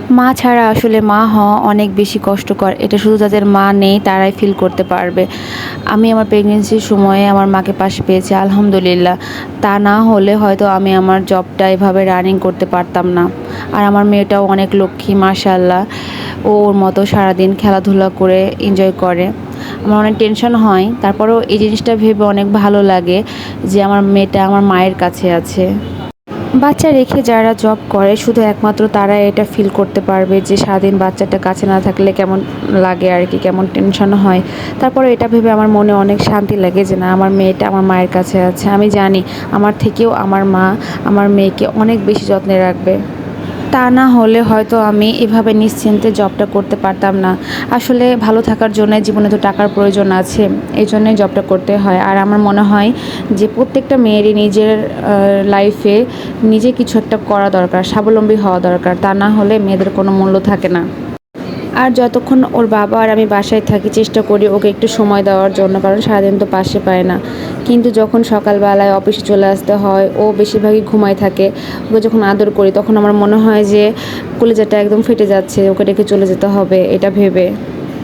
মা ছাড়া আসলে মা হওয়া অনেক বেশি কষ্টকর। এটা শুধু যাদের মা নেই তারাই ফিল করতে পারবে। আমি আমার প্রেগনেন্সির সময়ে আমার মাকে পাশে পেয়েছি আলহামদুলিল্লাহ। তা না হলে হয়তো আমি আমার জবটা এভাবে রানিং করতে পারতাম না। আর আমার মেয়েটাও অনেক লক্ষ্মী মাশাআল্লাহ। ও ওর মতো সারাদিন খেলাধুলা করে এনজয় করে। আমার অনেক টেনশন হয়। তারপরেও এই জিনিসটা ভেবে অনেক ভালো লাগে যে আমার মেয়েটা আমার মায়ের কাছে আছে। বাচ্চা রেখে যারা জব করে শুধু একমাত্র তারা এটা ফিল করতে পারবে যে সারাদিন বাচ্চাটা কাছে না থাকলে কেমন লাগে আর কি, কেমন টেনশন হয়। তারপরে এটা ভেবে আমার মনে অনেক শান্তি লাগে যে না, আমার মেয়েটা আমার মায়ের কাছে আছে। আমি জানি আমার থেকেও আমার মা আমার মেয়েকে অনেক বেশি যত্নে রাখবে। তা না হলে হয়তো আমি এভাবে নিশ্চিন্তে জবটা করতে পারতাম না। আসলে ভালো থাকার জন্য জীবনে তো টাকার প্রয়োজন আছে। এই জন্যই জবটা করতে হয়। আর আমার মনে হয় যে প্রত্যেকটা মেয়েরই নিজের লাইফে নিজে কিছু একটা করা দরকার, স্বাবলম্বী হওয়া দরকার। তা না হলে মেয়েদের কোনো মূল্য থাকে না। আর যতক্ষণ ওর বাবা আর আমি বাসায় থাকি চেষ্টা করি ওকে একটু সময় দেওয়ার জন্য, কারণ সারাদিন তো পাশে পায় না। কিন্তু যখন সকালবেলায় অফিসে চলে আসতে হয় ও বেশিরভাগই ঘুমায় থাকে। ওকে যখন আদর করি তখন আমার মনে হয় যে কলিজাটা একদম ফেটে যাচ্ছে, ওকে রেখে চলে যেতে হবে এটা ভেবে।